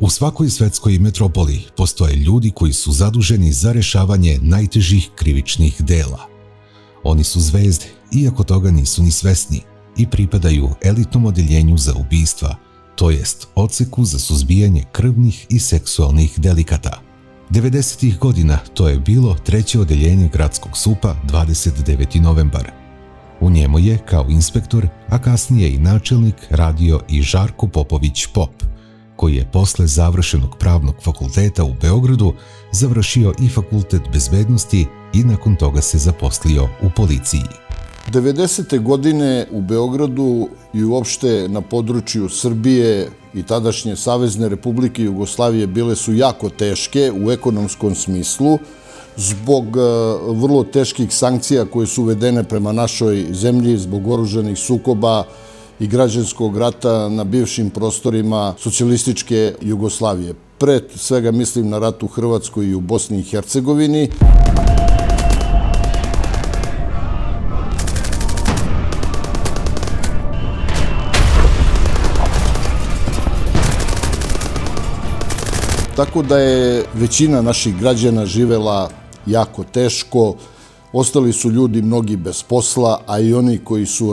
U svakoj svetskoj metropoli postoje ljudi koji su zaduženi za rešavanje najtežih krivičnih dela. Oni su zvezde, iako toga nisu ni svesni, i pripadaju elitnom odeljenju za ubistva, to jest odseku za suzbijanje krvnih i seksualnih delikata. 90. godina to je bilo treće odeljenje gradskog SUP-a 29. novembar. U njemu je, kao inspektor, a kasnije i načelnik, radio i Žarko Popović Pop, koji je posle završenog pravnog fakulteta u Beogradu završio i fakultet bezbednosti i nakon toga se zaposlio u policiji. 90. godine u Beogradu i uopšte na području Srbije i tadašnje Savezne Republike Jugoslavije bile su jako teške u ekonomskom smislu zbog vrlo teških sankcija koje su uvedene prema našoj zemlji zbog oružanih sukoba i građanskog rata na bivšim prostorima socijalističke Jugoslavije. Pre svega mislim na rat u Hrvatskoj i u Bosni i Hercegovini. Tako da je većina naših građana živela jako teško, ostali su ljudi mnogi bez posla, a i oni koji su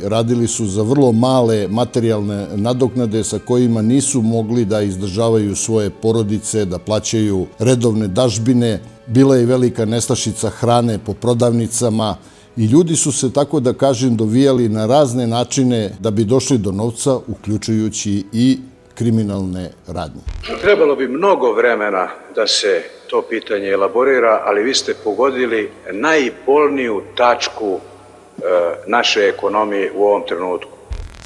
radili su za vrlo male materijalne nadoknade sa kojima nisu mogli da izdržavaju svoje porodice, da plaćaju redovne dažbine. Bila je velika nestašica hrane po prodavnicama i ljudi su se, tako da kažem, dovijali na razne načine da bi došli do novca, uključujući i kriminalne radnje. Trebalo bi mnogo vremena da se to pitanje elaborira, ali vi ste pogodili najbolniju tačku naše ekonomije u ovom trenutku.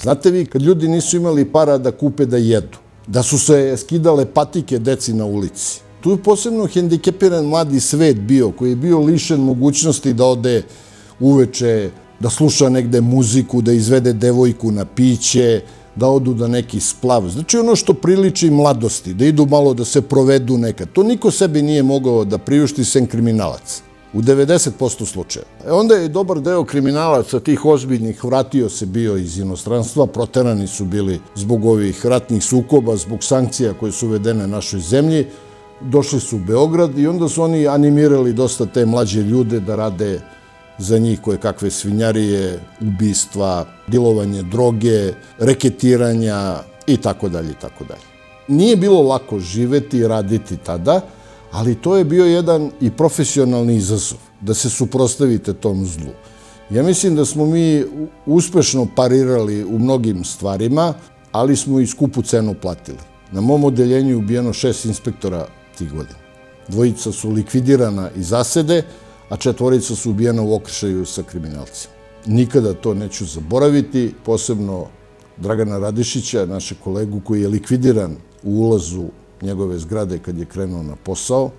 Znate vi, kad ljudi nisu imali para da kupe da jedu, da su se skidale patike deci na ulici, tu je posebno hendikepiran mladi svet bio, koji je bio lišen mogućnosti da ode uveče, da sluša negde muziku, da izvede devojku na piće, da odu da neki splav. Znači ono što priliči mladosti, da idu malo da se provedu nekad. To niko sebi nije mogao da priušti sem kriminalac. U 90% slučajeva. Onda je dobar deo kriminalaca tih ozbiljnih vratio se bio iz inostranstva, proterani su bili zbog ovih ratnih sukoba, zbog sankcija koje su uvedene našoj zemlji. Došli su u Beograd i onda su oni animirali dosta te mlađe ljude da rade za njih koje kakve svinjarije, ubistva, dilovanje droge, reketiranja i tako dalje, i tako dalje. Nije bilo lako živeti i raditi tada, ali to je bio jedan i profesionalni izazov, da se suprotstavite tom zlu. Ja mislim da smo mi uspešno parirali u mnogim stvarima, ali smo i skupu cenu platili. Na mom odeljenju je ubijeno 6 inspektora tih godina. 2 su likvidirana iz zasede, a 4 su ubijena u okršaju sa kriminalcima. Nikada to neću zaboraviti, posebno Dragana Radišića, našeg kolegu koji je likvidiran u ulazu njegove zgrade kad je krenuo na posao.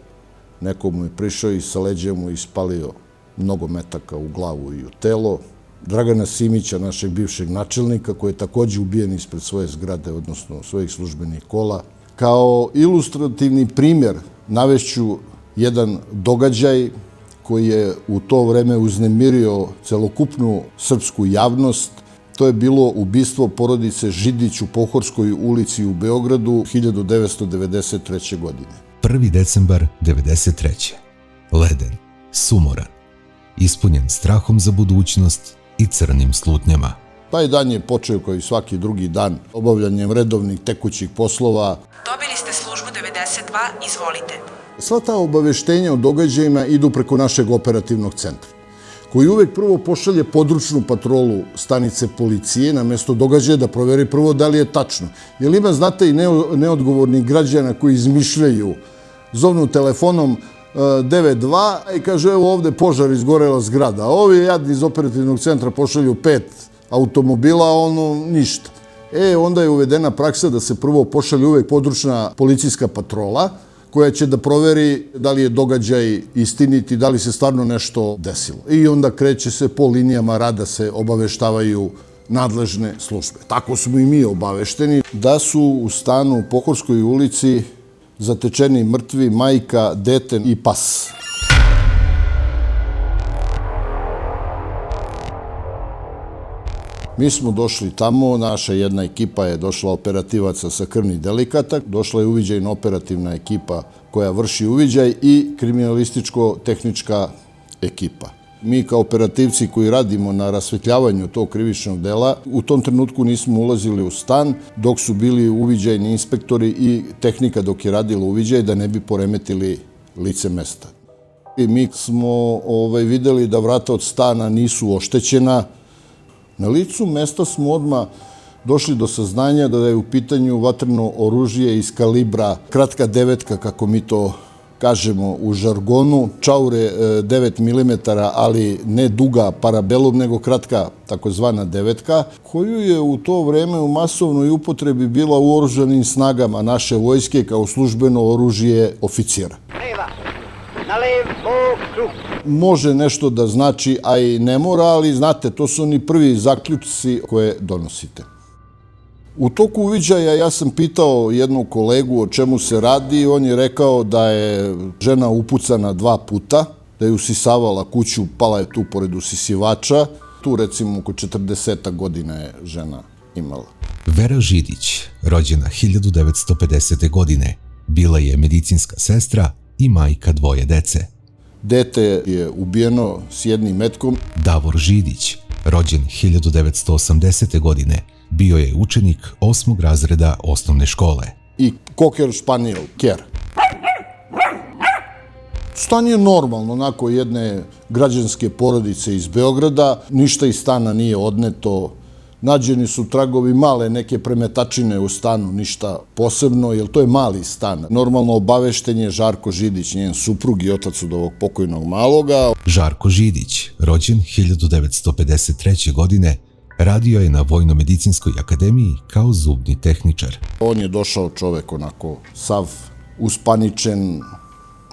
Neko mu je prišao i sa leđa mu ispalio mnogo metaka u glavu i u telo. Dragana Simića, našeg bivšeg načelnika, koji je takođe ubijen ispred svoje zgrade, odnosno svojih službenih kola. Kao ilustrativni primjer navešću jedan događaj koji je u to vreme uznemirio celokupnu srpsku javnost. To je bilo ubistvo porodice Židić u Pohorskoj ulici u Beogradu 1993. godine. 1. decembar 1993. Leden, sumoran, ispunjen strahom za budućnost i crnim slutnjama. Taj dan je počeo kao i svaki drugi dan obavljanjem redovnih tekućih poslova. Dobili ste službu 92, izvolite. Sva ta obaveštenja o događajima idu preko našeg operativnog centra, koji uvek prvo pošalje područnu patrolu stanice policije na mesto događaja da proveri prvo da li je tačno. Jer ima, znate, i neodgovornih građana koji izmišljaju, zovnu telefonom 92 i kaže evo ovde požar, izgorela zgrada. A ovi jadni iz operativnog centra pošalju 5 automobila, a ono ništa. Onda je uvedena praksa da se prvo pošalje uvek područna policijska patrola, koja će da proveri da li je događaj istinit i da li se stvarno nešto desilo. I onda kreće se po linijama rada, se obaveštavaju nadležne službe. Tako smo i mi obavešteni da su u stanu u Pohorskoj ulici zatečeni mrtvi majka, dete i pas. Mi smo došli tamo, naša jedna ekipa je došla operativaca sa krvnih delikata, došla je uviđajna operativna ekipa koja vrši uviđaj i kriminalističko-tehnička ekipa. Mi kao operativci koji radimo na rasvetljavanju tog krivičnog dela, u tom trenutku nismo ulazili u stan dok su bili uviđajni inspektori i tehnika dok je radila uviđaj da ne bi poremetili lice mesta. I mi smo videli da vrata od stana nisu oštećena. Na licu mesta smo odmah došli do saznanja da je u pitanju vatreno oružje iz kalibra kratka devetka, kako mi to kažemo u žargonu, čaure 9 mm, ali ne duga parabelum, nego kratka takozvana devetka, koju je u to vreme u masovnoj upotrebi bila u oružanim snagama naše vojske kao službeno oružje oficira. Može nešto da znači, a i ne mora, ali znate, to su oni prvi zaključci koje donosite. U toku uviđaja ja sam pitao jednog kolegu o čemu se radi. On je rekao da je žena upucana 2 puta, da je usisavala kuću, pala je tu pored usisivača. Tu recimo oko 40 godina je žena imala. Vera Židić, rođena 1950. godine, bila je medicinska sestra i majka 2 dece. Dete je ubijeno s jednim metkom. Davor Židić, rođen 1980. godine, bio je učenik 8. razreda osnovne škole. I Cocker Spaniel, Ker. Stan je normalno, onako jedne građanske porodice iz Beograda. Ništa iz stana nije odneto. Nađeni su tragovi male neke premetačine u stanu, ništa posebno, jer to je mali stan. Normalno obavešten je Žarko Židić, njen suprug i otac od ovog pokojnog maloga. Žarko Židić, rođen 1953. godine, radio je na Vojno-medicinskoj akademiji kao zubni tehničar. On je došao čovek onako sav uspaničen,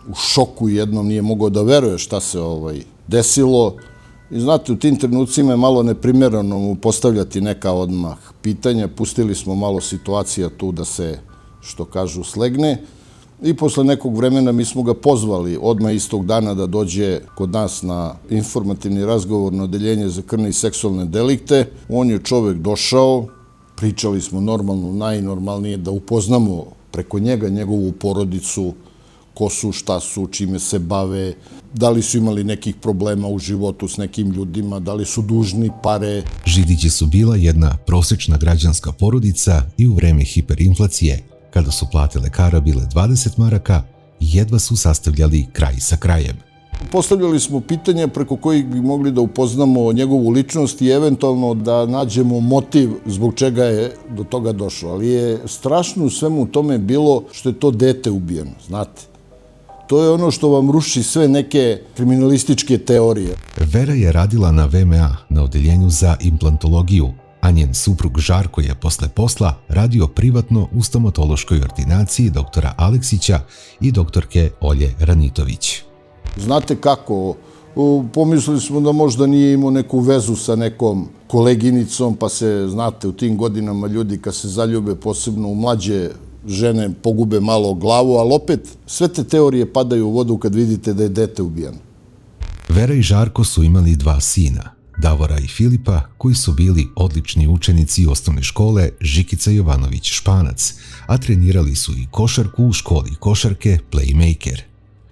u šoku jednom, nije mogao da veruje šta se desilo. I znate, u tim trenucima je malo neprimereno mu postavljati neka odmah pitanja. Pustili smo malo situacija tu da se, što kažu, slegne. I posle nekog vremena mi smo ga pozvali odmah istog dana da dođe kod nas na informativni razgovor na odeljenje za krvne i seksualne delikte. On je čovek došao, pričali smo normalno, najnormalnije, da upoznamo preko njega, njegovu porodicu, ko su, šta su, čime se bave, da li su imali nekih problema u životu s nekim ljudima, da li su dužni pare. Židići su bila jedna prosečna građanska porodica i u vreme hiperinflacije, kada su plate lekara bile 20 maraka, jedva su sastavljali kraj sa krajem. Postavljali smo pitanja preko kojih bi mogli da upoznamo njegovu ličnost i eventualno da nađemo motiv zbog čega je do toga došlo. Ali je strašno u svemu tome bilo što je to dete ubijeno, znate. To je ono što vam ruši sve neke kriminalističke teorije. Vera je radila na VMA, na odeljenju za implantologiju, a njen suprug Žarko je posle posla radio privatno u stomatološkoj ordinaciji doktora Aleksića i doktorke Olje Ranitović. Znate kako, pomislili smo da možda nije imao neku vezu sa nekom koleginicom, pa se, znate, u tim godinama ljudi kad se zaljube, posebno u mlađe žene, pogube malo glavu, ali opet sve te teorije padaju u vodu kad vidite da je dete ubijeno. Vera i Žarko su imali 2 sina, Davora i Filipa, koji su bili odlični učenici osnovne škole Žikica Jovanović Španac, a trenirali su i košarku u školi košarke Playmaker.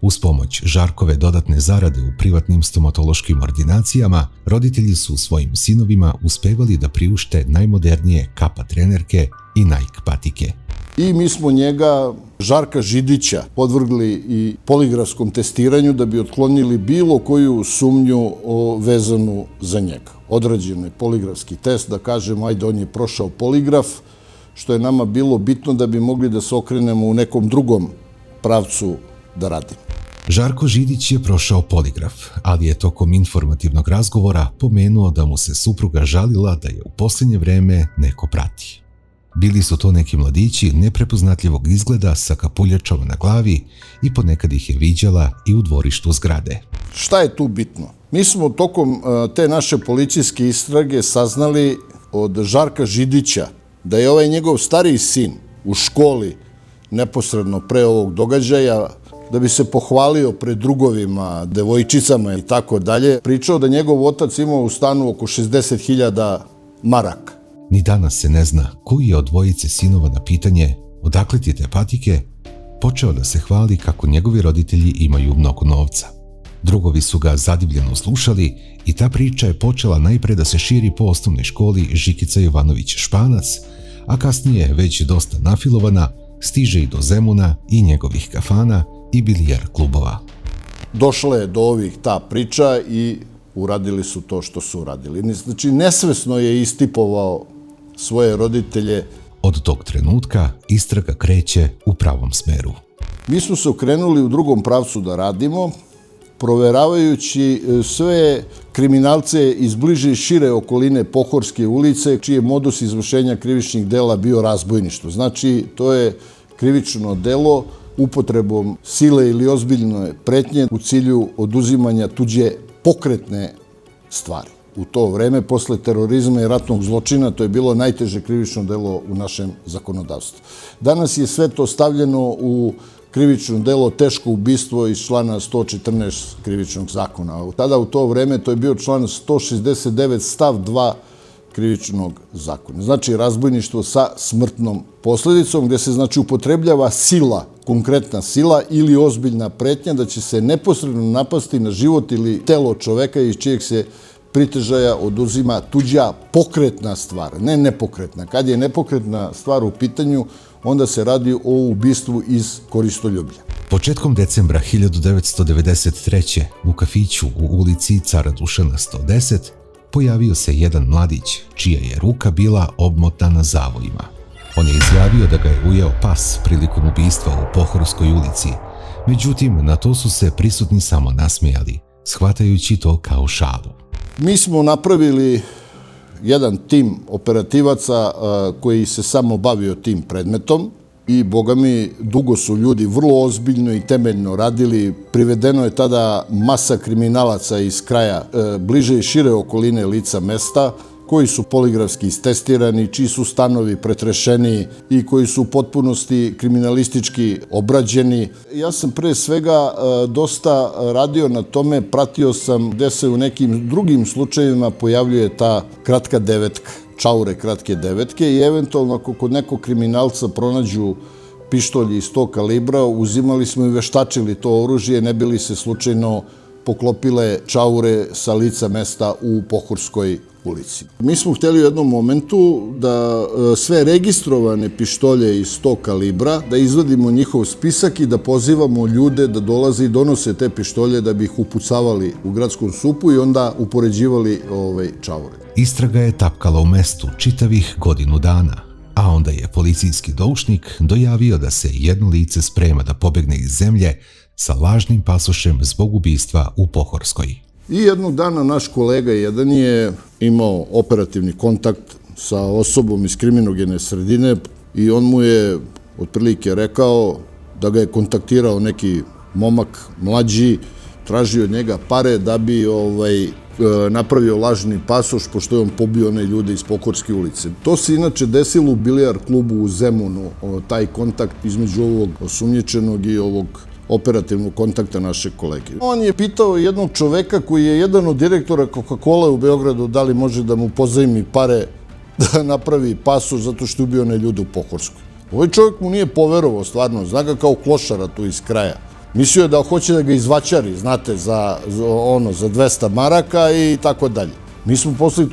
Uz pomoć Žarkove dodatne zarade u privatnim stomatološkim ordinacijama, roditelji su svojim sinovima uspevali da priušte najmodernije kapa trenerke i Nike patike. I mi smo njega, Žarka Židića, podvrgli i poligrafskom testiranju da bi otklonili bilo koju sumnju vezanu za njega. Odrađen je poligrafski test, da kažemo, ajde, on je prošao poligraf, što je nama bilo bitno da bi mogli da se okrenemo u nekom drugom pravcu da radimo. Žarko Židić je prošao poligraf, ali je tokom informativnog razgovora pomenuo da mu se supruga žalila da je u posljednje vreme neko prati. Bili su to neki mladići neprepoznatljivog izgleda sa kapuljačom na glavi i ponekad ih je viđala i u dvorištu zgrade. Šta je tu bitno? Mi smo tokom te naše policijske istrage saznali od Žarka Židića da je ovaj njegov stariji sin u školi neposredno pre ovog događaja, da bi se pohvalio pred drugovima, devojčicama i tako dalje, pričao da njegov otac imao u stanu oko 60.000 maraka. Ni danas se ne zna koji je od dvojice sinova na pitanje odakle ti te patike počeo da se hvali kako njegovi roditelji imaju mnogo novca. Drugovi su ga zadivljeno slušali i ta priča je počela najpre da se širi po osnovnoj školi Žikica Jovanović Španac, a kasnije, već dosta nafilovana, stiže i do Zemuna i njegovih kafana i bilijar klubova. Došla je do ovih ta priča i uradili su to što su uradili. Znači, nesvesno je istipovao svoje roditelje. Od tog trenutka istraga kreće u pravom smeru. Mi smo se okrenuli u drugom pravcu da radimo, proveravajući sve kriminalce iz bliže i šire okoline Pohorske ulice, čiji je modus izvršenja krivičnih dela bio razbojništvo. Znači, to je krivično delo upotrebom sile ili ozbiljne pretnje u cilju oduzimanja tuđe pokretne stvari. U to vreme, posle terorizma i ratnog zločina, to je bilo najteže krivično delo u našem zakonodavstvu. Danas je sve to stavljeno u krivično delo teško ubistvo iz člana 114 krivičnog zakona. Tada u to vreme to je bio član 169 stav 2 krivičnog zakona. Znači razbojništvo sa smrtnom posledicom, gde se znači upotrebljava sila, konkretna sila ili ozbiljna pretnja da će se neposredno napasti na život ili telo čoveka iz čijeg se pritežaja oduzima tuđa pokretna stvar, ne nepokretna. Kad je nepokretna stvar u pitanju, onda se radi o ubistvu iz koristoljublja. Početkom decembra 1993. u kafiću u ulici Cara Dušana 110 pojavio se jedan mladić, čija je ruka bila obmotana zavojima. On je izjavio da ga je ujeo pas prilikom ubistva u Pohorskoj ulici, međutim, na to su se prisutni samo nasmejali, shvatajući to kao šalu. Mi smo napravili jedan tim operativaca koji se samo bavio tim predmetom i, boga mi, dugo su ljudi vrlo ozbiljno i temeljno radili. Privedeno je tada masa kriminalaca iz kraja bliže i šire okoline lica mesta, koji su poligrafski istestirani, čiji su stanovi pretrešeni i koji su u potpunosti kriminalistički obrađeni. Ja sam pre svega dosta radio na tome, pratio sam gde se u nekim drugim slučajevima pojavljuje ta kratka devetka, čaure kratke devetke i eventualno ako kod nekog kriminalca pronađu pištolji iz tog kalibra, uzimali smo i veštačili to oružje, ne bi li se slučajno poklopile čaure sa lica mesta u Pohorskoj ulici. Mi smo hteli u jednom momentu da sve registrovane pištolje iz tog kalibra, da izvadimo njihov spisak i da pozivamo ljude da dolaze i donose te pištolje da bi ih upucavali u gradskom SUP-u i onda upoređivali čaure. Istraga je tapkala u mestu čitavih godinu dana, a onda je policijski doušnik dojavio da se jedno lice sprema da pobegne iz zemlje sa lažnim pasošem zbog ubistva u Pohorskoj. I jednog dana naš kolega jedan je imao operativni kontakt sa osobom iz kriminogene sredine i on mu je otprilike rekao da ga je kontaktirao neki momak mlađi, tražio od njega pare da bi napravio lažni pasoš, pošto je on pobio one ljude iz Pohorske ulice. To se inače desilo u bilijar klubu u Zemunu, taj kontakt između ovog osumnjičenog i ovog operativnog kontakta našeg kolege. On je pitao jednog čoveka koji je jedan od direktora Coca-Cola u Beogradu da li može da mu pozajmi pare da napravi pasoš zato što je ubio one ljude u Pohorskoj. Ovaj čovjek mu nije poverovao stvarno, zna ga kao klošara tu iz kraja. Mislio je da hoće da ga izvaćari, znate, za 200 maraka i tako dalje. Mi smo posle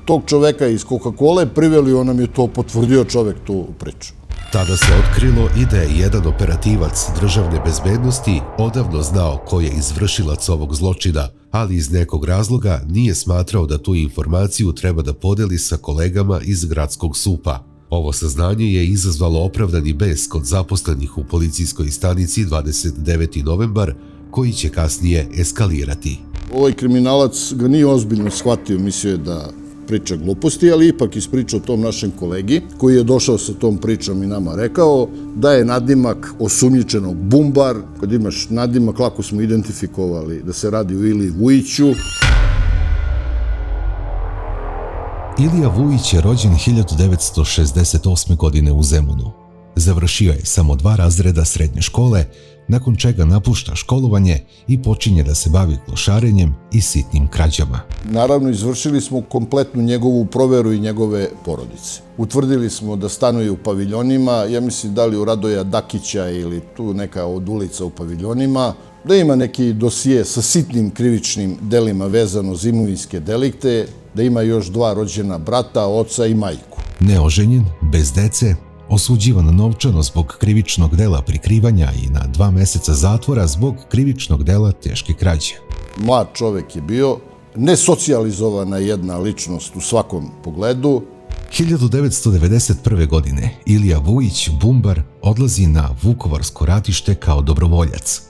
tog čoveka iz Coca-Cola priveli, on nam je to potvrdio čovek tu priču. Tada se otkrilo i da je jedan operativac državne bezbednosti odavno znao ko je izvršilac ovog zločina, ali iz nekog razloga nije smatrao da tu informaciju treba da podeli sa kolegama iz gradskog SUP-a. Ovo saznanje je izazvalo opravdani bes kod zaposlenih u policijskoj stanici 29. novembar, koji će kasnije eskalirati. Ovaj kriminalac ga nije ozbiljno shvatio, mislio je da priča gluposti, ali ipak ispričao tom našem kolegi, koji je došao sa tom pričom i nama rekao da je nadimak osumnjičenog Bumbar. Kad imaš nadimak, lako smo identifikovali da se radi o Iliji Vujiću. Ilija Vujić je rođen 1968. godine u Zemunu. Završio je samo 2 razreda srednje škole, nakon čega napušta školovanje i počinje da se bavi klošarenjem i sitnim krađama. Naravno, izvršili smo kompletnu njegovu proveru i njegove porodice. Utvrdili smo da stanuje u paviljonima, ja mislim da li u Radoja Dakića ili tu neka od ulica u paviljonima, da ima neki dosije sa sitnim krivičnim delima vezano za imovinske delikte, da ima još 2 rođena brata, oca i majku. Neoženjen, bez dece, osuđivan novčano zbog krivičnog dela prikrivanja i na 2 meseca zatvora zbog krivičnog dela teške krađe. Mlad čovek je bio, nesocijalizovana jedna ličnost u svakom pogledu. 1991. godine Ilija Vujić, bumbar, odlazi na Vukovarsko ratište kao dobrovoljac.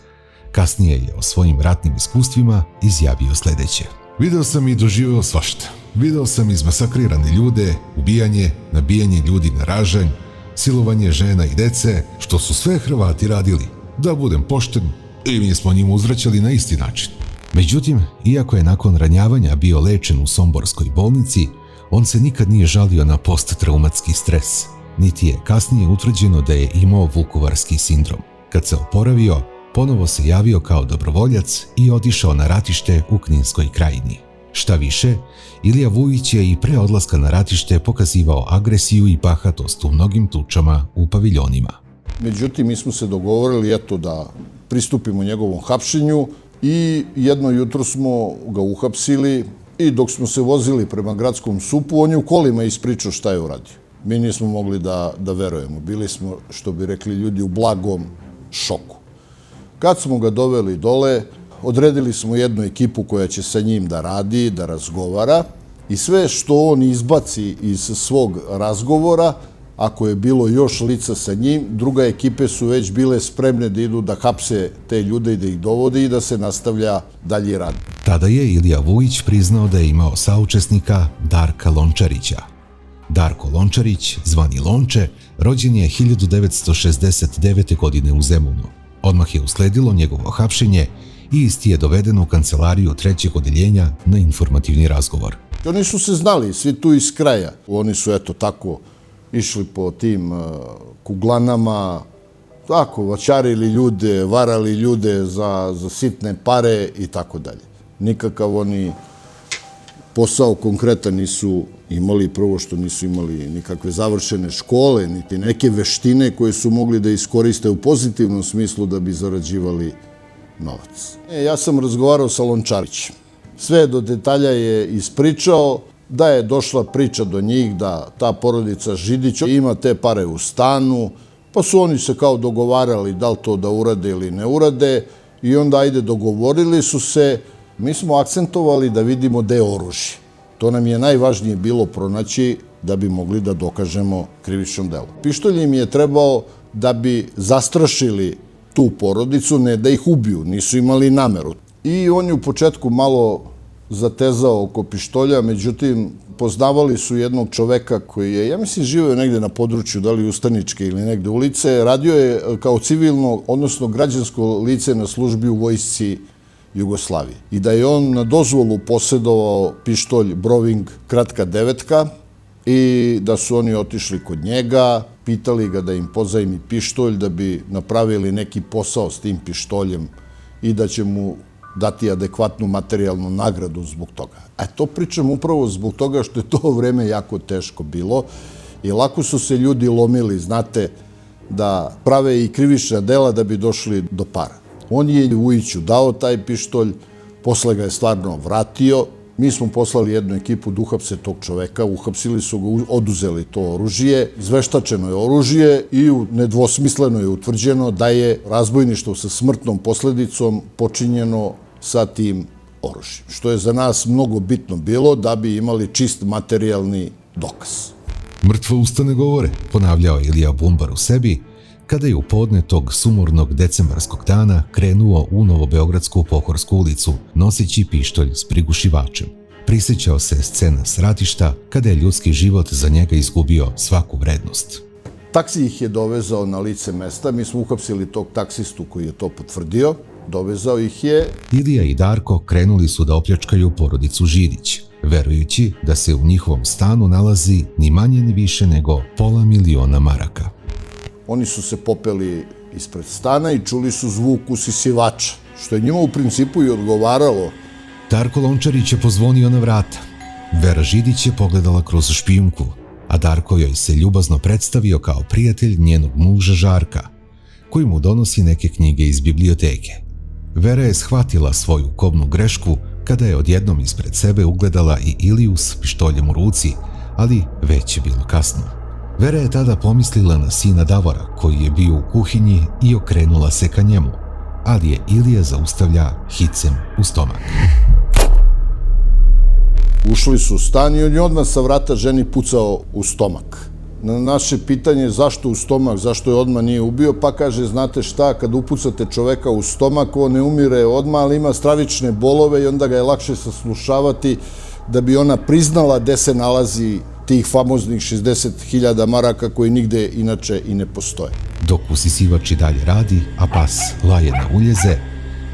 Kasnije je o svojim ratnim iskustvima izjavio sledeće. Video sam i doživeo svašta. Video sam izmasakrirane ljude, ubijanje, nabijanje ljudi na ražanj, silovanje žena i dece, što su sve Hrvati radili. Da budem pošten, i mi smo njima uzvraćali na isti način. Međutim, iako je nakon ranjavanja bio lečen u Somborskoj bolnici, on se nikad nije žalio na posttraumatski stres, niti je kasnije utvrđeno da je imao vukovarski sindrom. Kad se oporavio, ponovo se javio kao dobrovoljac i otišao na ratište u Kninskoj krajini. Šta više, Ilija Vujić je i pre odlaska na ratište pokazivao agresiju i bahatost u mnogim tučama u paviljonima. Međutim, mi smo se dogovorili da pristupimo njegovom hapšenju i jedno jutro smo ga uhapsili i dok smo se vozili prema gradskom SUP-u, on je u kolima ispričao šta je uradio. Mi nismo mogli da verujemo. Bili smo, što bi rekli ljudi, u blagom šoku. Kad smo ga doveli dole, odredili smo jednu ekipu koja će sa njim da radi, da razgovara i sve što on izbaci iz svog razgovora, ako je bilo još lica sa njim, druga ekipe su već bile spremne da idu da hapse te ljude i da ih dovode i da se nastavlja dalji rad. Tada je Ilija Vujić priznao da je imao saučesnika Darka Lončarića. Darko Lončarić, zvani Lonče, rođen je 1969. godine u Zemunu. Odmah je usledilo njegovo hapšenje i isti je doveden u kancelariju 3. odeljenja na informativni razgovor. Oni su se znali, svi tu iz kraja. Oni su tako išli po tim kuglanama, vaćarili ljude, varali ljude za sitne pare i tako dalje. Nikakav oni posao konkretan nisu imali, prvo što nisu imali nikakve završene škole, niti neke veštine koje su mogli da iskoriste u pozitivnom smislu da bi zarađivali novac. Ja sam razgovarao sa Lončarićem. Sve do detalja je ispričao, da je došla priča do njih da ta porodica Židić ima te pare u stanu, pa su oni se kao dogovarali da li to da urade ili ne urade i onda dogovorili su se. Mi smo akcentovali da vidimo gde je oružje. To nam je najvažnije bilo pronaći da bi mogli da dokažemo krivično delo. Pištolj im je trebao da bi zastrašili tu porodicu, ne da ih ubiju, nisu imali nameru. I on je u početku malo zatezao oko pištolja, međutim, poznavali su jednog čoveka koji je, ja mislim, živeo negde na području, da li Ustaničke ili negde ulice, radio je kao civilno, odnosno građansko lice na službi u vojsci Jugoslavije. I da je on na dozvolu posedovao pištolj Browning kratka 9 i da su oni otišli kod njega, pitali ga da im pozajmi pištolj da bi napravili neki posao s tim pištoljem i da će mu dati adekvatnu materijalnu nagradu zbog toga. To pričam upravo zbog toga što je to vreme jako teško bilo i lako su se ljudi lomili, znate, da prave i krivična dela da bi došli do para. On je Vujiću dao taj pištolj, posle ga je stvarno vratio. Mi smo poslali jednu ekipu da uhapse tog čoveka, uhapsili su ga, oduzeli to oružje, izveštačeno je oružje i nedvosmisleno je utvrđeno da je razbojništvo sa smrtnom posledicom počinjeno sa tim oružjem, što je za nas mnogo bitno bilo da bi imali čist materijalni dokaz. Mrtvo usta ne govore, ponavljao Ilija Bumbar u sebi, kada je u podne tog sumornog decembarskog dana krenuo u Novobeogradsku Pohorsku ulicu, noseći pištolj s prigušivačem. Prisjećao se scena s ratišta kada je ljudski život za njega izgubio svaku vrednost. Taksi ih je dovezao na lice mesta, mi smo uhapsili tog taksistu koji je to potvrdio, dovezao ih je. Ilija i Darko krenuli su da opljačkaju porodicu Židić, verujući da se u njihovom stanu nalazi ni manje ni više nego $500.000 maraka. oni su se popeli ispred stana i čuli su zvuk usisivača, što je njima u principu i odgovaralo. Darko Lončarić je pozvonio na vrata. Vera Židić je pogledala kroz špijunku, a Darko joj se ljubazno predstavio kao prijatelj njenog muža Žarka, koji mu donosi neke knjige iz biblioteke. Vera je shvatila svoju kobnu grešku kada je odjednom ispred sebe ugledala i Iliju s pištoljem u ruci, ali već je bilo kasno. Vera je tada pomislila na sina Davora, koji je bio u kuhinji, i okrenula se ka njemu, ali je Ilija zaustavlja hicem u stomak. Ušli su u stan i on je odmah sa vrata ženi pucao u stomak. Na naše pitanje zašto u stomak, zašto je odmah nije ubio, pa kaže, znate šta, kad upucate čoveka u stomak, on ne umire odmah, ali ima stravične bolove i onda ga je lakše saslušavati da bi ona priznala gde se nalazi tih famoznih 60.000 maraka koji nigde inače i ne postoje. Dok usisivač i dalje radi, a pas laje na uljeze,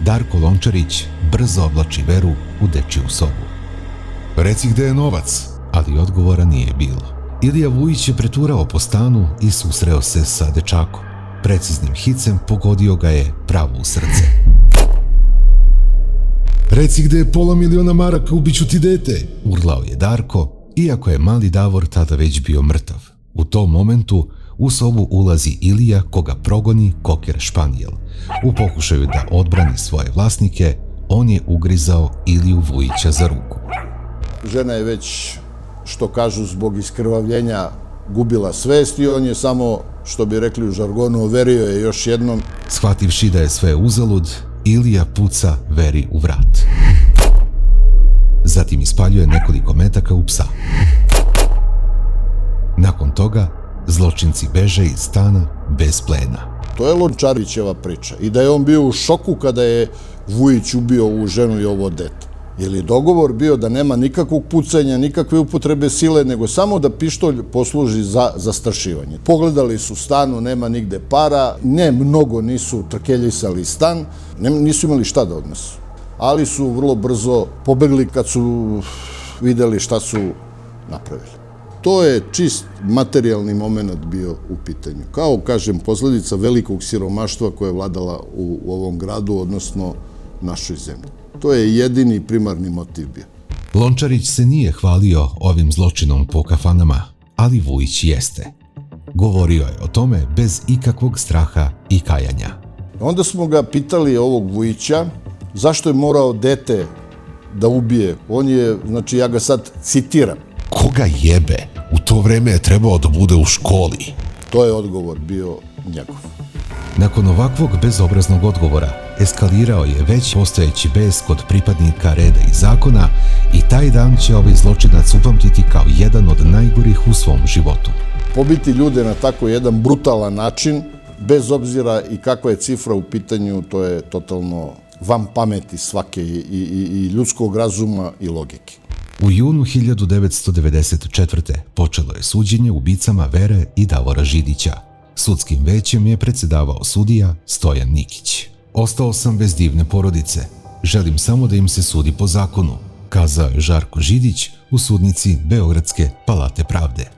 Darko Lončarić brzo oblači Veru u dečiju sobu. Reci gde je novac, ali odgovora nije bilo. Ilija Vujić je preturao po stanu i susreo se sa dečakom. Preciznim hicem pogodio ga je pravo u srce. Reci gde je $500.000 maraka, ubiću ti dete, urlao je Darko, iako je mali Davor tada već bio mrtav. U tom momentu u sobu ulazi Ilija, koga progoni koker španijel. U pokušaju da odbrani svoje vlasnike, on je ugrizao Iliju Vujića za ruku. Žena je već, što kažu, zbog iskrvavljenja gubila svest i on je samo, što bi rekli u žargonu, overio je još jednom. Shvativši da je sve uzalud, Ilija puca Veri u vrat. Zatim ispaljuje nekoliko metaka u psa. Nakon toga, zločinci beže iz stana bez plena. To je Lončarićeva priča. I da je on bio u šoku kada je Vujić ubio ovu ženu i ovo dete. Jer je dogovor bio da nema nikakvog pucanja, nikakve upotrebe sile, nego samo da pištolj posluži za zastrašivanje. Pogledali su stanu, nema nigde para, ne mnogo nisu trkeljisali stan, nisu imali šta da odnesu. Ali su vrlo brzo pobegli kad su videli šta su napravili. To je čist materijalni moment bio u pitanju. Kao, kažem, posledica velikog siromaštva koje je vladala u ovom gradu, odnosno našoj zemlji. To je jedini primarni motiv bio. Lončarić se nije hvalio ovim zločinom po kafanama, ali Vujić jeste. Govorio je o tome bez ikakvog straha i kajanja. Onda smo ga pitali, ovog Vujića, zašto je morao dete da ubije. On je, znači ja ga sad citiram. Koga jebe? U to vreme je trebao da bude u školi. To je odgovor bio njegov. Nakon ovakvog bezobraznog odgovora, eskalirao je već postojeći bes kod pripadnika reda i zakona i taj dan će ovaj zločinac upamtiti kao jedan od najgorih u svom životu. Pobiti ljude na tako jedan brutalan način, bez obzira i kakva je cifra u pitanju, to je totalno van pameti svake i ljudskog razuma i logike. U junu 1994. počelo je suđenje ubicama Vere i Davora Židića. Sudskim većem je predsedavao sudija Stojan Nikić. Ostao sam bez divne porodice. Želim samo da im se sudi po zakonu, kazao je Žarko Židić u sudnici Beogradske palate pravde.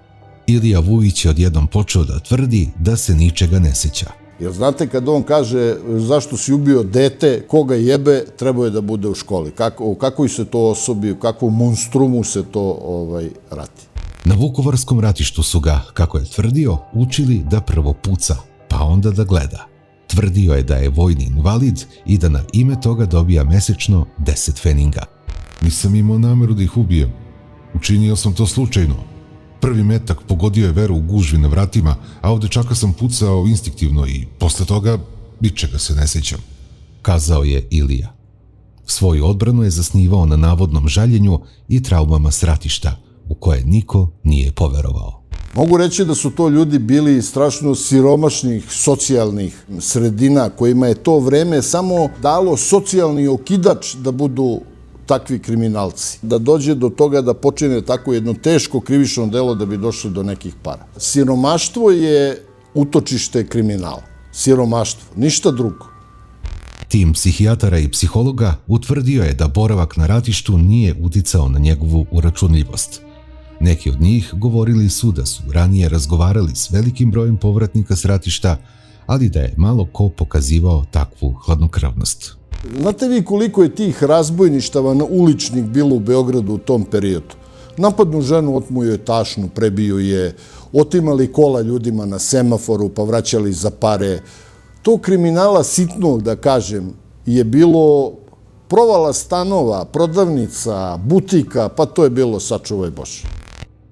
Ilija Vujić je odjednom počeo da tvrdi da se ničega ne seća. Jer znate, kad on kaže zašto si ubio dete, koga jebe, trebao je da bude u školi. U kakvoj se to osobi, u kakvom monstrumu se to radi. Na Vukovarskom ratištu su ga, kako je tvrdio, učili da prvo puca, pa onda da gleda. Tvrdio je da je vojni invalid i da na ime toga dobija mesečno 10 feninga. Nisam imao nameru da ih ubijem. Učinio sam to slučajno. Prvi metak pogodio je Veru u gužvi na vratima, a ovde čaka sam pucao instinktivno i posle toga ničega se ne sećam, kazao je Ilija. Svoju odbranu je zasnivao na navodnom žaljenju i traumama s ratišta, u koje niko nije poverovao. Mogu reći da su to ljudi bili strašno siromašnih socijalnih sredina kojima je to vreme samo dalo socijalni okidač da budu takvi kriminalci. Da dođe do toga da počine tako jedno teško krivično delo da bi došli do nekih para. Siromaštvo je utočište kriminala. Siromaštvo, ništa drugo. Tim psihijatara i psihologa utvrdio je da boravak na ratištu nije uticao na njegovu uračunljivost. Neki od njih govorili su da su ranije razgovarali s velikim brojem povratnika s ratišta, ali da je malo ko pokazivao takvu hladnokrvnost. Znate vi koliko je tih razbojništava na uličnih bilo u Beogradu u tom periodu? Napadnu ženu, otmuju je tašnu, prebiju je, otimali kola ljudima na semaforu pa vraćali za pare. To kriminala sitnog, da kažem, je bilo provala stanova, prodavnica, butika, pa to je bilo sačuvaj Bože.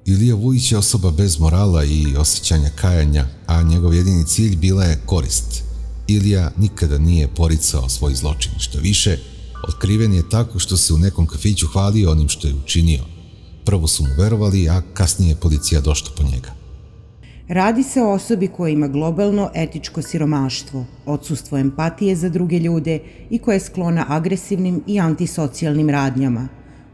Ilija Vujić je osoba bez morala i osjećanja kajanja, a njegov jedini cilj bila je korist. Ilija nikada nije poricao svoj zločin, što više, otkriven je tako što se u nekom kafiću hvalio onim što je učinio. Prvo su mu verovali, a kasnije je policija došla po njega. Radi se o osobi koja ima globalno etičko siromaštvo, odsustvo empatije za druge ljude i koja je sklona agresivnim i antisocijalnim radnjama.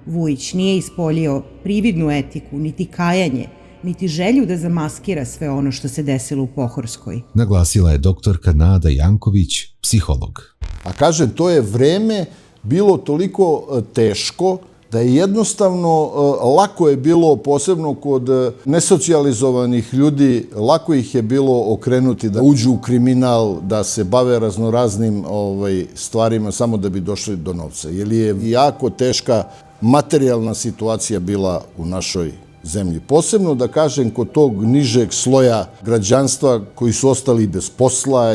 Vujić nije ispoljio prividnu etiku, niti kajanje, niti želju da zamaskira sve ono što se desilo u Pohorskoj. Naglasila je doktorka Nada Janković, psiholog. A kažem, to je vreme bilo toliko teško da je jednostavno lako je bilo, posebno kod nesocijalizovanih ljudi, lako ih je bilo okrenuti da uđu u kriminal, da se bave raznoraznim stvarima samo da bi došli do novca. Jer je jako teška materijalna situacija bila u našoj zemlji. Posebno, da kažem, kod tog nižeg sloja građanstva koji su ostali bez posla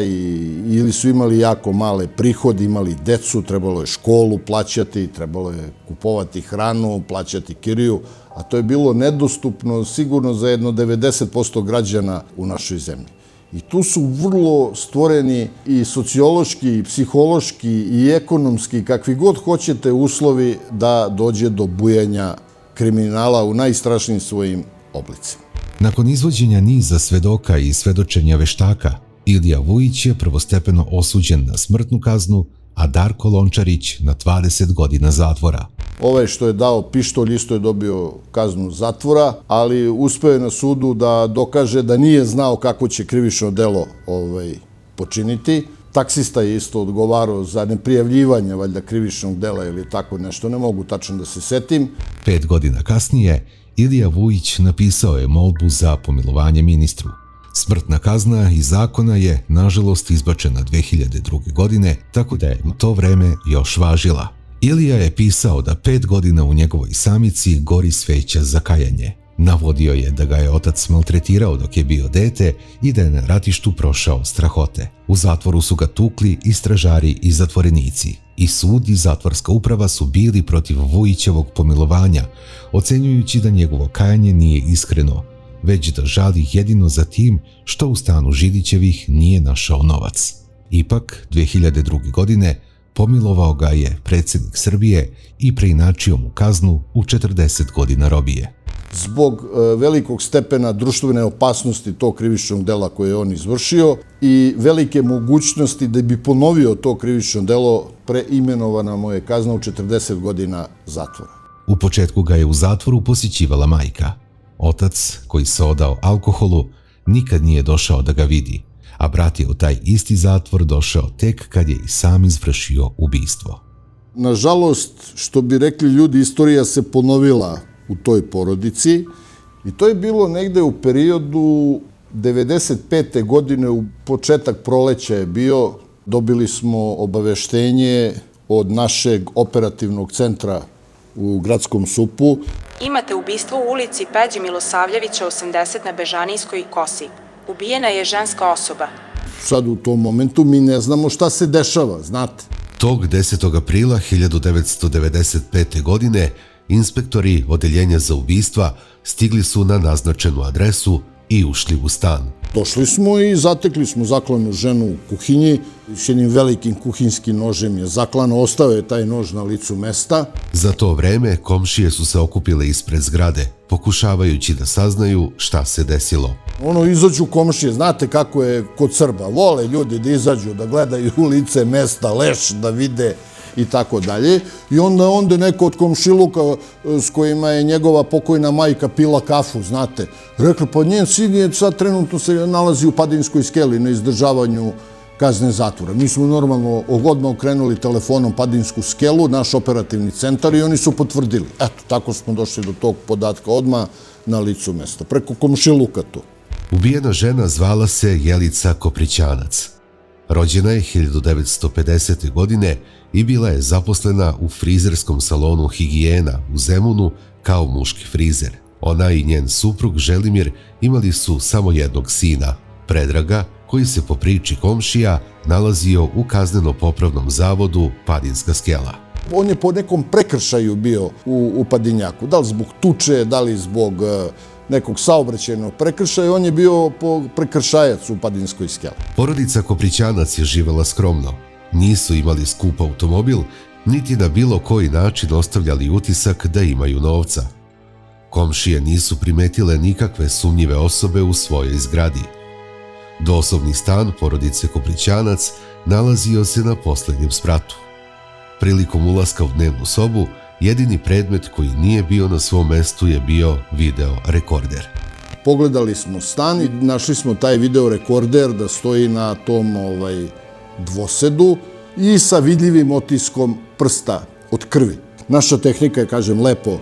ili su imali jako male prihode, imali decu, trebalo je školu plaćati, trebalo je kupovati hranu, plaćati kiriju, a to je bilo nedostupno sigurno za jedno 90% građana u našoj zemlji. I tu su vrlo stvoreni i sociološki, i psihološki, i ekonomski, kakvi god hoćete uslovi da dođe do bujanja kriminala u najstrašnijim svojim oblicima. Nakon izvođenja niza svedoka i svedočenja veštaka, Ilija Vujić je prvostepeno osuđen na smrtnu kaznu, a Darko Lončarić na 20 godina zatvora. Ovaj što je dao pištolj isto je dobio kaznu zatvora, ali uspeo je na sudu da dokaže da nije znao kako će krivično delo počiniti. Taksista je isto odgovarao za neprijavljivanje valjda krivičnog dela ili tako nešto, ne mogu tačno da se setim. 5 godina kasnije, Ilija Vujić napisao je molbu za pomilovanje ministru. Smrtna kazna iz zakona je, nažalost, izbačena 2002. godine, tako da je u to vreme još važila. Ilija je pisao da 5 godina u njegovoj samici gori sveća za kajanje. Navodio je da ga je otac maltretirao dok je bio dete i da je na ratištu prošao strahote. U zatvoru su ga tukli i stražari i zatvorenici. I sud i zatvorska uprava su bili protiv Vujićevog pomilovanja, ocenjujući da njegovo kajanje nije iskreno, već da žali jedino za tim što u stanu Židićevih nije našao novac. Ipak, 2002. godine pomilovao ga je predsjednik Srbije i preinačio mu kaznu u 40 godina robije. Zbog velikog stepena društvene opasnosti tog krivičnog dela koje je on izvršio i velike mogućnosti da bi ponovio to krivično delo, preimenovana mu je kazna u 40 godina zatvora. U početku ga je u zatvoru posjećivala majka. Otac, koji se odao alkoholu, nikad nije došao da ga vidi, a brat je u taj isti zatvor došao tek kad je i sam izvršio ubistvo. Nažalost, što bi rekli ljudi, istorija se ponovila u toj porodici i to je bilo negde u periodu 95. godine, u početak proleća je bio, dobili smo obaveštenje od našeg operativnog centra u gradskom SUP-u. Imate ubistvo u ulici Peđe Milosavljevića 80 na Bežanijskoj kosi. Ubijena je ženska osoba. Sad u tom momentu mi ne znamo šta se dešava, znate. Tog 10. aprila 1995. godine inspektori Odeljenja za ubistva stigli su na naznačenu adresu i ušli u stan. Došli smo i zatekli smo zaklanu ženu u kuhinji. S jednim velikim kuhinskim nožem je zaklano, ostao je taj nož na licu mesta. Za to vreme komšije su se okupile ispred zgrade, pokušavajući da saznaju šta se desilo. Izađu komšije, znate kako je kod Srba, vole ljudi da izađu, da gledaju lice mesta, leš, da vide i tako dalje. I onda neko od komšiluka s kojima je njegova pokojna majka pila kafu, znate, rekli, pa njen sin je sad trenutno se nalazi u Padinskoj skeli na izdržavanju kazne zatvora. Mi smo normalno odmah okrenuli telefonom Padinsku skelu, naš operativni centar, i oni su potvrdili. Eto, tako smo došli do tog podatka odmah. na licu mesta, preko komšiluka tu. Ubijena žena zvala se Jelica Koprićanac. Rođena je 1950. godine i bila je zaposlena u frizerskom salonu Higijena u Zemunu kao muški frizer. Ona i njen suprug Želimir imali su samo jednog sina, Predraga, koji se po priči komšija nalazio u kazneno-popravnom zavodu Padinska skela. On je po nekom prekršaju bio u Padinjaku, da li zbog tuče, da li zbog nekog saobraćajnog prekršaja, on je bio prekršajac u Padinskoj skeli. Porodica Koprićanac je živela skromno. Nisu imali skup automobil, niti na bilo koji način ostavljali utisak da imaju novca. Komšije nisu primetile nikakve sumnjive osobe u svojoj zgradi. Dvosobni stan porodice Koprićanac nalazio se na poslednjem spratu. Prilikom ulaska u dnevnu sobu, jedini predmet koji nije bio na svom mestu je bio video rekorder. Pogledali smo stan i našli smo taj video rekorder da stoji na tom dvosedu i sa vidljivim otiskom prsta od krvi. Naša tehnika je, kažem, lepo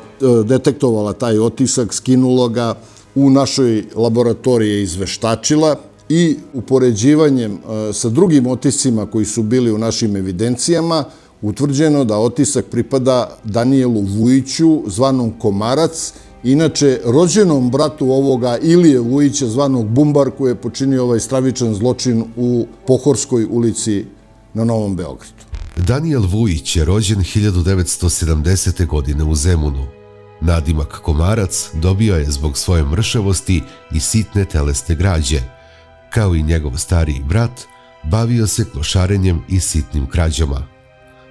detektovala taj otisak, skinula ga, u našoj laboratoriji je izveštačila i upoređivanjem sa drugim otiscima koji su bili u našim evidencijama utvrđeno da otisak pripada Danijelu Vujiću, zvanom Komarac, inače rođenom bratu ovoga Ilije Vujića, zvanog Bumbar, koji je počinio ovaj stravičan zločin u Pohorskoj ulici na Novom Beogradu. Danijel Vujić je rođen 1970. godine u Zemunu. Nadimak Komarac dobio je zbog svoje mršavosti i sitne telesne građe. Kao i njegov stariji brat, bavio se klošarenjem i sitnim krađama.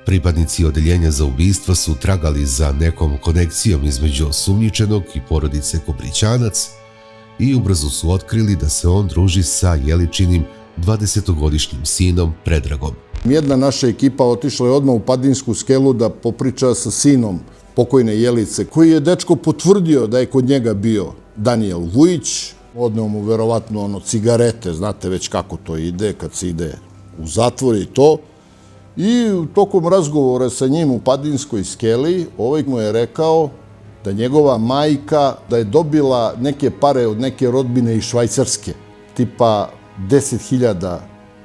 Pripadnici odeljenja za ubistva su tragali za nekom konekcijom između osumnjičenog i porodice Koprićanac i ubrzo su otkrili da se on druži sa Jeličinim 20-godišnjim sinom Predragom. Jedna naša ekipa otišla je odmah u Padinsku skelu da popriča sa sinom pokojne Jelice, koji je dečko potvrdio da je kod njega bio Danijel Vujić. Odneo mu verovatno cigarete, znate već kako to ide kad se ide u zatvor i to. I tokom razgovora sa njim u Padinskoj skeli, ovaj mu je rekao da njegova majka da je dobila neke pare od neke rodbine iz Švajcarske, tipa 10.000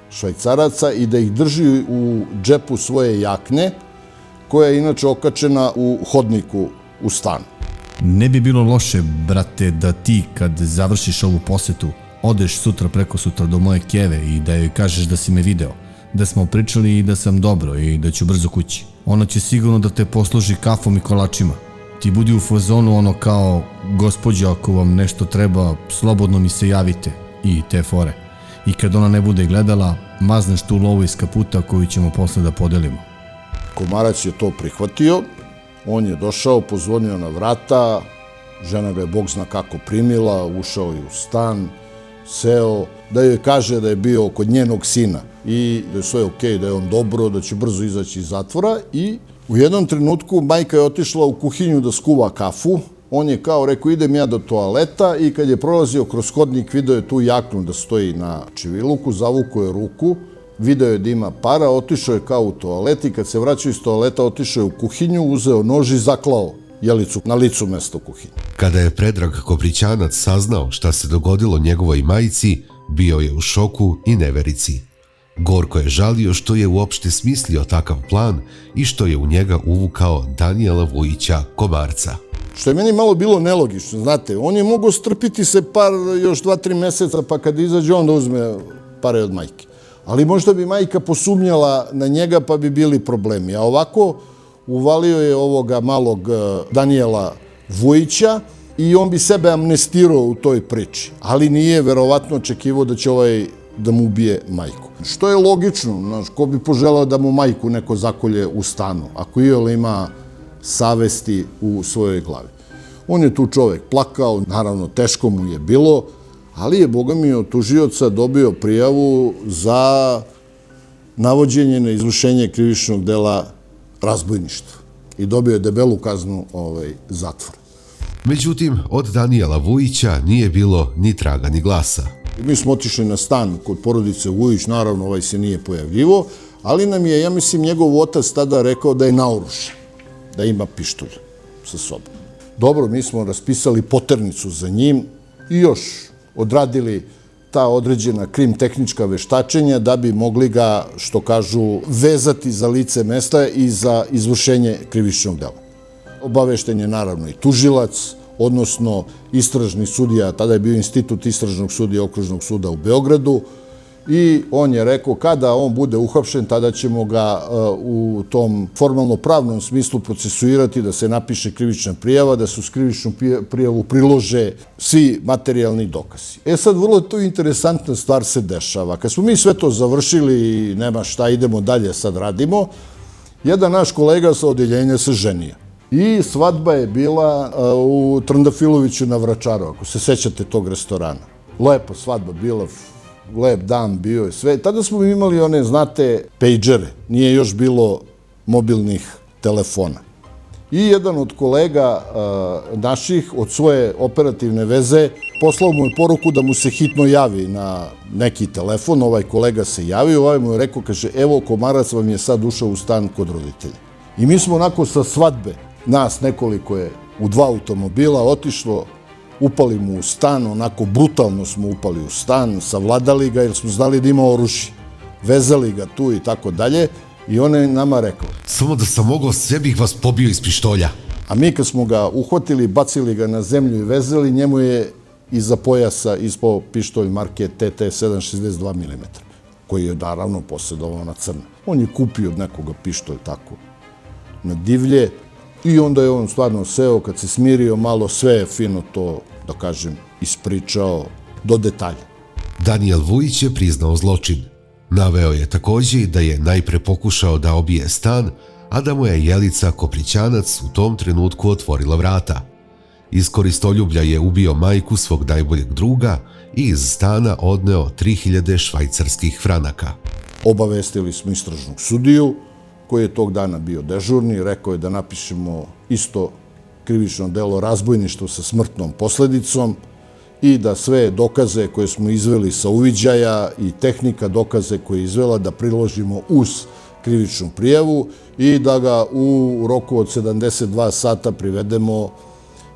švajcaraca i da ih drži u džepu svoje jakne, koja je inače okačena u hodniku u stanu. Ne bi bilo loše, brate, da ti kad završiš ovu posetu, odeš sutra preko sutra do moje keve i da joj kažeš da si me video, da smo pričali i da sam dobro i da ću brzo kući. Ona će sigurno da te posluži kafom i kolačima. Ti budi u fazonu ono kao, gospođo, ako vam nešto treba, slobodno mi se javite i te fore. I kad ona ne bude gledala, mazneš tu lovu iz kaputa koju ćemo posle da podelimo. Komarac je to prihvatio, on je došao, pozvonio na vrata, žena ga je bog zna kako primila, ušao je u stan, seo, da joj kaže da je bio kod njenog sina i da je sve okej, da je on dobro, da će brzo izaći iz zatvora i u jednom trenutku majka je otišla u kuhinju da skuva kafu. On je kao rekao idem ja do toaleta i kad je prolazio kroz hodnik video je tu jaknu da stoji na čiviluku, zavukao je ruku, video je da ima para, otišao je kao u toalet i kad se vraćao iz toaleta otišao je u kuhinju, uzeo nož i zaklao Jelicu na licu mesta kuhinje. Kada je Predrag Koprićanac saznao šta se dogodilo njegovoj majici, bio je u šoku i neverici. Gorko je žalio što je uopšte smislio takav plan i što je u njega uvukao Danijela Vujića Komarca. Što je meni malo bilo nelogično, znate, on je mogao strpiti se još 2-3 meseca, pa kad izađe on da uzme pare od majke. Ali možda bi majka posumnjala na njega pa bi bili problemi. A ovako uvalio je ovoga malog Danijela Vujića i on bi sebe amnestirao u toj priči. Ali nije verovatno očekivao da će da mu ubije majku. Što je logično, znaš, ko bi poželao da mu majku neko zakolje u stanu, ako iole ima savesti u svojoj glavi. On je tu čovek plakao, naravno teško mu je bilo, ali je, boga mi, od tužioca dobio prijavu za navođenje na izvršenje krivičnog dela razbojništva i dobio je debelu kaznu zatvora. Međutim, od Danijela Vujića nije bilo ni traga ni glasa. Mi smo otišli na stan kod porodice Vujić, naravno ovaj se nije pojavljivo, ali nam je, ja mislim, njegov otac tada rekao da je naoružan, da ima pištolj sa sobom. Dobro, mi smo raspisali poternicu za njim i još odradili ta određena krim-tehnička veštačenja da bi mogli ga, što kažu, vezati za lice mesta i za izvršenje krivičnog dela. Obavešten je naravno i tužilac, odnosno istražni sudija, tada je bio institut istražnog sudija Okružnog suda u Beogradu, i on je rekao kada on bude uhapšen, tada ćemo ga u tom formalno-pravnom smislu procesuirati, da se napiše krivična prijava, da se uz krivičnu prijavu prilože svi materijalni dokazi. Sad, vrlo to interesantna stvar se dešava. Kad smo mi sve to završili i nema šta, idemo dalje, sad radimo, jedan naš kolega sa odeljenja se ženio. I svadba je bila u Trndafiloviću na Vračaru, ako se sećate tog restorana. Lepo svadba bila, lep dan bio je sve. Tada smo imali one, znate, pejđere. Nije još bilo mobilnih telefona. I jedan od kolega naših, od svoje operativne veze, poslao mu je poruku da mu se hitno javi na neki telefon. Ovaj kolega se javio, ovaj mu je rekao, kaže, evo, Komarac vam je sad ušao u stan kod roditelja. I mi smo onako sa svadbe, nas nekoliko je u 2 automobila otišlo, upali mu u stan, onako brutalno smo upali u stan, savladali ga jer smo znali da ima oružje. Vezali ga tu i tako dalje i on je nama rekao: Samo da sam mogao, sve bih vas pobio iz pištolja. A mi kad smo ga uhvatili, bacili ga na zemlju i vezali, njemu je iza pojasa ispao pištolj marke TT 7,62 mm, koji je naravno posjedovao na crno. On je kupio od nekoga pištolj tako na divlje i onda je on stvarno seo, kad se smirio malo, sve je fino to, da kažem, ispričao do detalja. Danijel Vujić je priznao zločin. Naveo je takođe i da je najpre pokušao da obije stan, a da mu je Jelica Koprićanac u tom trenutku otvorila vrata. Iz koristoljublja je ubio majku svog najboljeg druga i iz stana odneo 3000 švajcarskih franaka. Obavestili smo istražnog sudiju, koji je tog dana bio dežurni, rekao je da napišemo isto krivično delo razbojništvo sa smrtnom posledicom i da sve dokaze koje smo izveli sa uviđaja i tehnika dokaze koje je izvela da priložimo uz krivičnu prijavu i da ga u roku od 72 sata privedemo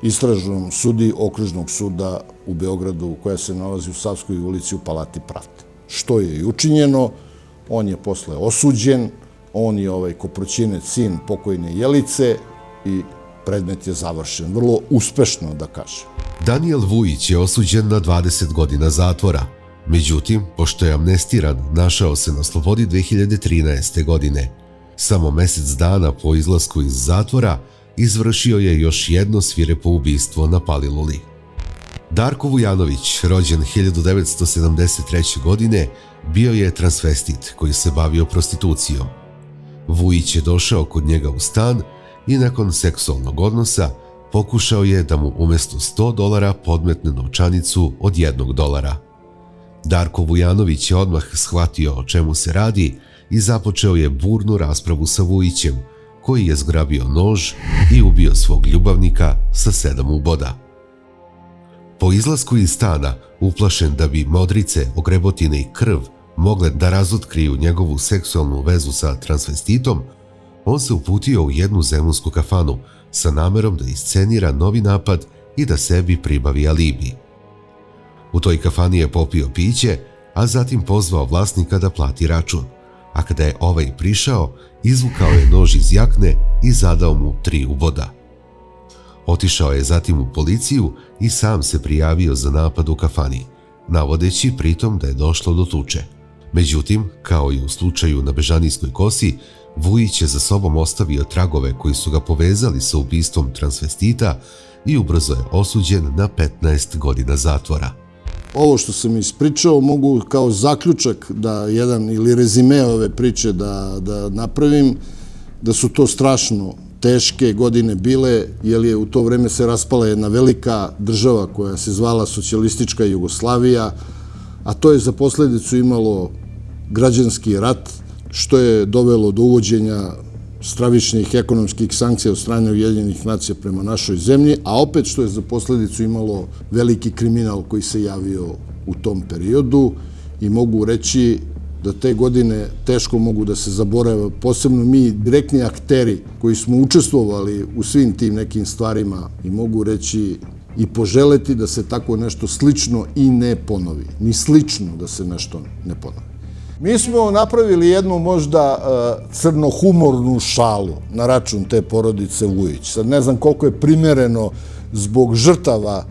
istražnom sudiji Okružnog suda u Beogradu, koja se nalazi u Savskoj ulici u Palati Pravde. Što je i učinjeno, on je posle osuđen, on je Koproćinac, sin pokojne Jelice, i predmet je završen. Vrlo uspešno, da kažem. Danijel Vujić je osuđen na 20 godina zatvora. Međutim, pošto je amnestiran, našao se na slobodi 2013. godine. Samo mesec dana po izlasku iz zatvora izvršio je još jedno svirepo ubistvo na Paliluli. Darko Vujanović, rođen 1973. godine, bio je transvestit koji se bavio prostitucijom. Vujić je došao kod njega u stan i nakon seksualnog odnosa pokušao je da mu umjesto $100 podmetne novčanicu od $1. Darko Vujanović je odmah shvatio o čemu se radi i započeo je burnu raspravu sa Vujićem, koji je zgrabio nož i ubio svog ljubavnika sa 7 uboda. Po izlasku iz stana, uplašen da bi modrice, ogrebotine i krv mogle da razotkriju njegovu seksualnu vezu sa transvestitom, on se uputio u jednu zemunsku kafanu sa namerom da iscenira novi napad i da sebi pribavi alibi. U toj kafani je popio piće, a zatim pozvao vlasnika da plati račun, a kada je ovaj prišao, izvukao je nož iz jakne i zadao mu 3 uboda. Otišao je zatim u policiju i sam se prijavio za napad u kafani, navodeći pritom da je došlo do tuče. Međutim, kao i u slučaju na Bežanijskoj kosi, Vujić je za sobom ostavio tragove koji su ga povezali sa ubistvom transvestita i ubrzo je osuđen na 15 godina zatvora. Ovo što sam ispričao mogu kao zaključak da jedan ili rezime ove priče da napravim, da su to strašno teške godine bile, jer je u to vreme se raspala jedna velika država koja se zvala Socijalistička Jugoslavija, a to je za posledicu imalo građanski rat, što je dovelo do uvođenja stravičnih ekonomskih sankcija od strane Ujedinjenih nacija prema našoj zemlji, a opet što je za posledicu imalo veliki kriminal koji se javio u tom periodu, i mogu reći da te godine teško mogu da se zaborave, posebno mi direktni akteri koji smo učestvovali u svim tim nekim stvarima i mogu reći i poželeti da se tako nešto slično i ne ponovi. Ni slično da se nešto ne ponovi. Mi smo napravili jednu možda crnohumornu šalu na račun te porodice Vujić. Sad ne znam koliko je primereno zbog žrtava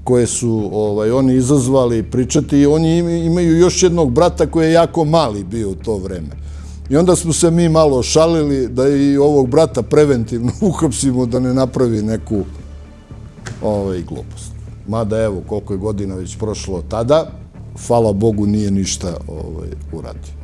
koje su oni izazvali pričati. Oni imaju još jednog brata koji je jako mali bio u to vreme. I onda smo se mi malo šalili da i ovog brata preventivno uhapsimo da ne napravi neku glupost. Mada evo koliko je godina već prošlo od tada, hvala Bogu nije ništa uradio.